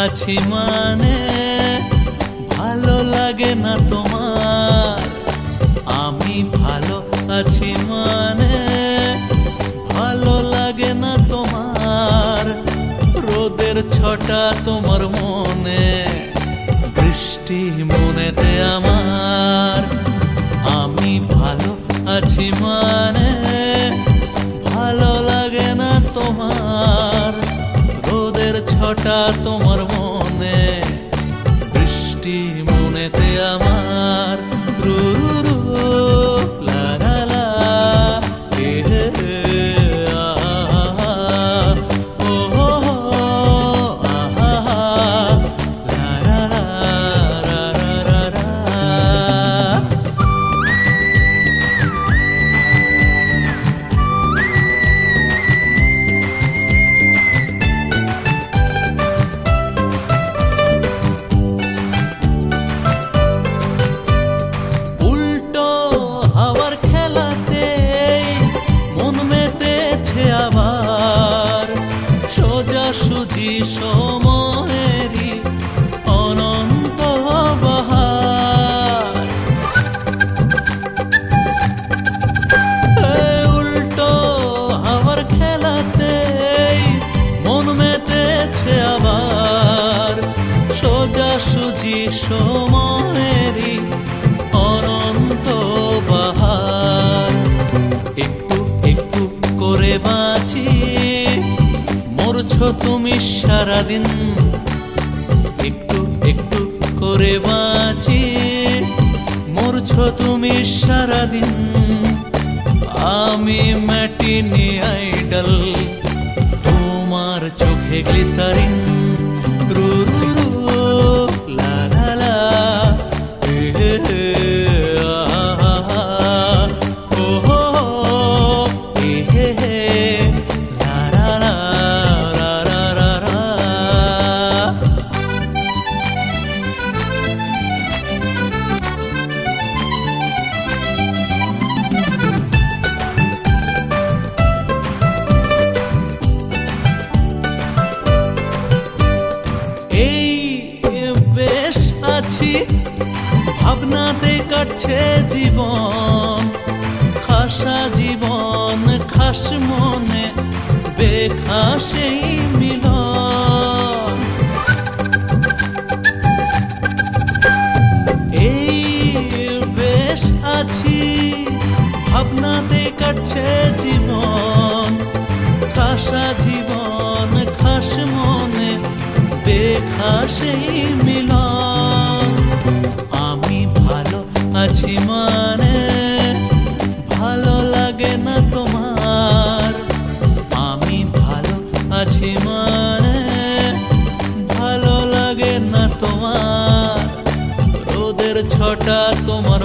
আছি মানে ভালো লাগে না তোমার। আমি ভালো আছি মানে ভালো লাগে না তোমার। রোদের ছটা তোমার মনে, বৃষ্টি মনেতে আমার। আমি ভালো আছি মানে ভালো লাগে না তোমার। রোদের ছটা তোমার মনে, বৃষ্টি মনেতে আমার। রু রু রু লা লা লা হে হে আ ও হো আ লা লা লা রা রা রা। আবার সোজাসুজি সময়েরই অনন্ত বাহার। উল্টো হাওয়ার খেলাতেই মন মেতেছে আবার। সোজাসুজি সময়েরই অনন্ত বাহার। একটু একটু করে বাঁচি, মরছো তুমি সারাদিন। একটু একটু করে বাঁচি, মরছো তুমি সারাদিন। আমি ম্যাটিনি আইডল, তোমার চোখে গ্লিসারিন। রু রু রু লা লা লা হে হে ভাবনাতে কাটছে জীবন। খাসা জীবন খাস মনে, বেখাসেই মিলন। এই বেশ আছি, ভাবনাতে কাটছে জীবন। খাসা জীবন খাস মনে, বেখাসেই মিলন। আমি ভালো আছি মানে ভালো লাগে না তোমার। আমি ভালো আছি মানে ভালো লাগে না তোমার। রোদের ছটা তোমার